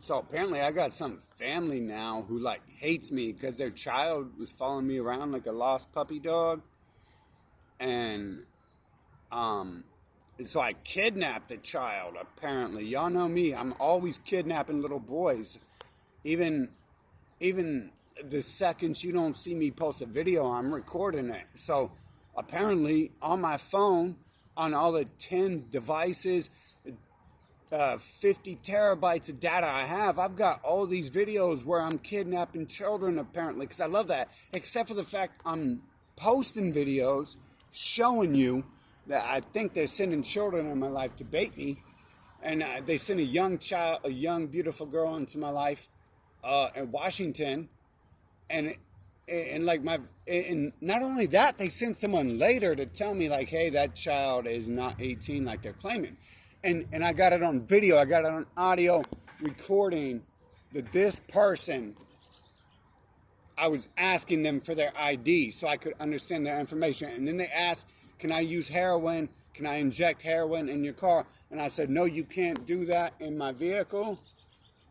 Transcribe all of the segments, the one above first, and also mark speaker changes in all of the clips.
Speaker 1: So apparently I got some family now who like hates me because their child was following me around like a lost puppy dog. And um so I kidnapped the child apparently. Y'all know me. I'm always kidnapping little boys. Even even the seconds you don't see me post a video, I'm recording it. So apparently on my phone, on all the 10 devices, 50 terabytes of data I have, I've got all these videos where I'm kidnapping children apparently, because I love that. Except for the fact I'm posting videos showing you that I think they're sending children in my life to bait me. And they sent a young child, a young beautiful girl into my life in Washington, and like my, and not only that, they sent someone later to tell me like, hey, that child is not 18 like they're claiming, and I got it on video, I got it on audio recording that this person, I was asking them for their ID so I could understand their information, and then they asked, can I use heroin? Can I inject heroin in your car? And I said, no, you can't do that in my vehicle.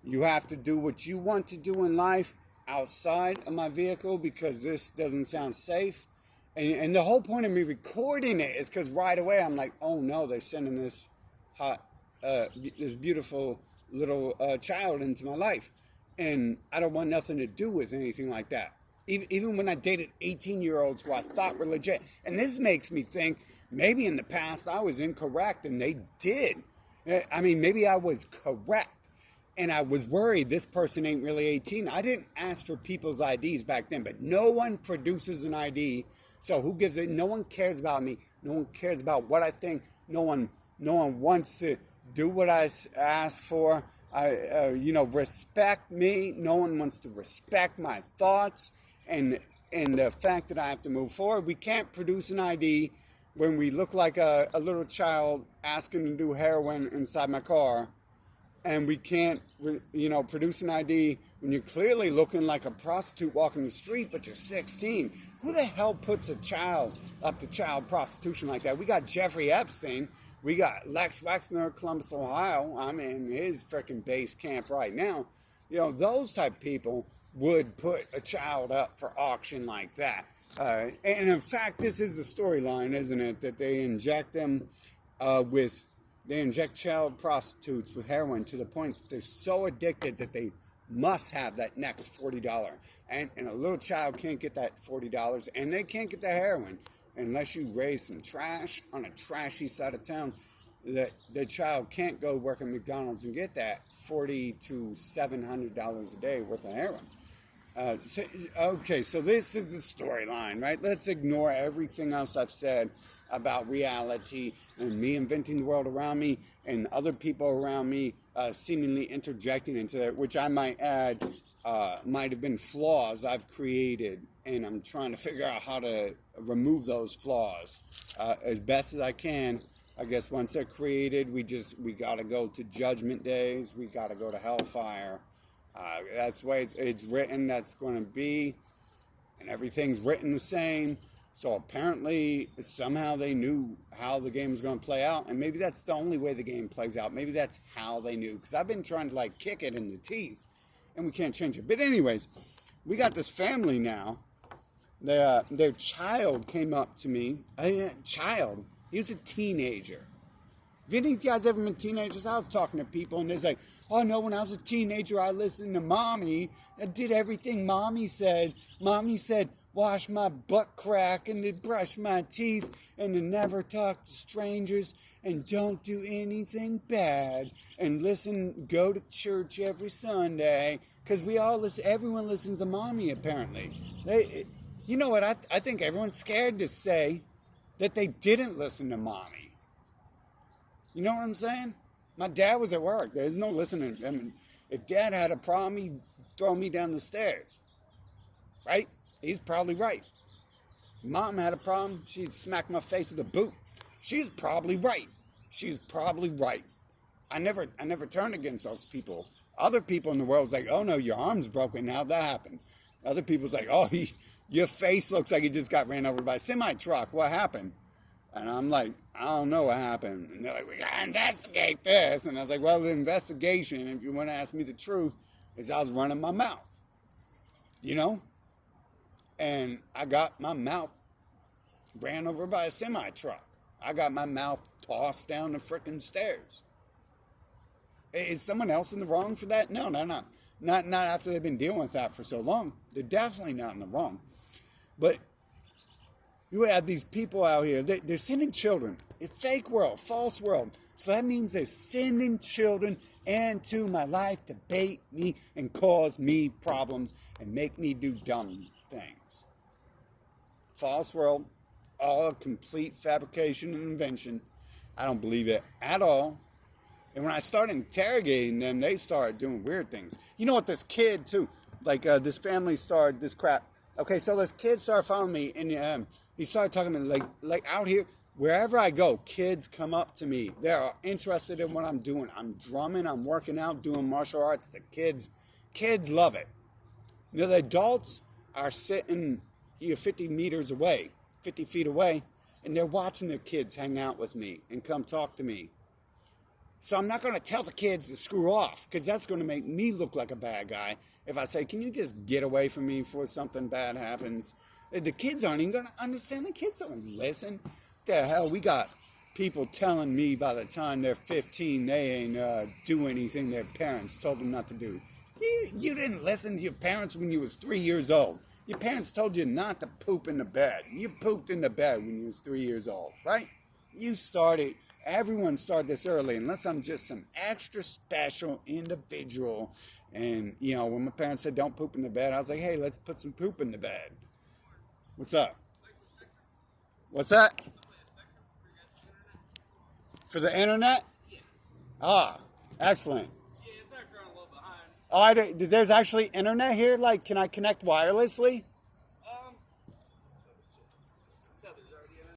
Speaker 1: You have to do what you want to do in life outside of my vehicle because this doesn't sound safe. And the whole point of me recording it is because right away I'm like, oh no, they're sending this hot, this beautiful little child into my life. And I don't want nothing to do with anything like that. Even when I dated 18-year-olds who I thought were legit. And this makes me think maybe in the past I was incorrect and they did. I mean, maybe I was correct. And I was worried this person ain't really 18. I didn't ask for people's IDs back then, but no one produces an ID. So who gives it? No one cares about me. No one cares about what I think. No one wants to do what I ask for. Respect me. No one wants to respect my thoughts and the fact that I have to move forward. We can't produce an ID when we look like a little child asking to do heroin inside my car. And we can't, produce an ID when you're clearly looking like a prostitute walking the street, but you're 16. Who the hell puts a child up to child prostitution like that? We got Jeffrey Epstein. We got Lex Wexner, Columbus, Ohio. I'm in his freaking base camp right now. Those type of people would put a child up for auction like that. And in fact, this is the storyline, isn't it? That they inject them They inject child prostitutes with heroin to the point that they're so addicted that they must have that next $40. And a little child can't get that $40, and they can't get the heroin unless you raise some trash on a trashy side of town. The child can't go work at McDonald's and get that $40 to $700 a day worth of heroin. So this is the storyline, right? Let's ignore everything else I've said about reality and me inventing the world around me and other people around me seemingly interjecting into it, which I might add might have been flaws I've created, and I'm trying to figure out how to remove those flaws as best as I can. I guess once they're created, we got to go to judgment days. We got to go to hellfire. That's the way it's written. That's going to be, and everything's written the same. So apparently, somehow they knew how the game was going to play out, and maybe that's the only way the game plays out. Maybe that's how they knew, because I've been trying to kick it in the teeth, and we can't change it. But anyways, we got this family now. Their child came up to me. Child, he was a teenager. Have any of you guys ever been teenagers? I was talking to people, and they're like, oh no, when I was a teenager, I listened to mommy. I did everything mommy said. Mommy said, wash my butt crack and to brush my teeth and to never talk to strangers and don't do anything bad and go to church every Sunday. Because we all listen, everyone listens to mommy apparently. You know what, I think everyone's scared to say that they didn't listen to mommy. You know what I'm saying? My dad was at work. There's no listening. I mean, if dad had a problem, he'd throw me down the stairs. Right? He's probably right. Mom had a problem, she'd smack my face with a boot. She's probably right. She's probably right. I never turned against those people. Other people in the world's like, oh no, your arm's broken. How'd that happen? Other people's like, your face looks like you just got ran over by a semi-truck. What happened? And I'm like, I don't know what happened. And they're like, we got to investigate this. And I was like, well, the investigation, if you want to ask me the truth, is I was running my mouth, you know? And I got my mouth ran over by a semi-truck. I got my mouth tossed down the frickin' stairs. Is someone else in the wrong for that? No, no, no. Not after they've been dealing with that for so long. They're definitely not in the wrong. But you have these people out here, they're sending children. A fake world, false world. So that means they're sending children into my life to bait me and cause me problems and make me do dumb things. False world, all a complete fabrication and invention. I don't believe it at all. And when I started interrogating them, they started doing weird things. You know what, this kid too, like this family started this crap. Okay, so this kid started following me, and he started talking to me like out here, wherever I go, kids come up to me. They're interested in what I'm doing. I'm drumming, I'm working out, doing martial arts. The kids love it. You know, the adults are sitting 50 meters away, 50 feet away, and they're watching their kids hang out with me and come talk to me. So I'm not going to tell the kids to screw off, because that's going to make me look like a bad guy if I say, can you just get away from me before something bad happens? The kids aren't even going to understand. The kids don't listen. What the hell? We got people telling me by the time they're 15, they ain't do anything their parents told them not to do. You didn't listen to your parents when you was 3 years old. Your parents told you not to poop in the bed. You pooped in the bed when you was 3 years old, right? Everyone started this early, unless I'm just some extra special individual. And, you know, when my parents said don't poop in the bed, I was like, hey, let's put some poop in the bed. What's up? What's that? For the internet? Ah, excellent.
Speaker 2: Yeah, it's not growing a little behind.
Speaker 1: Oh, there's actually internet here? Like, can I connect wirelessly?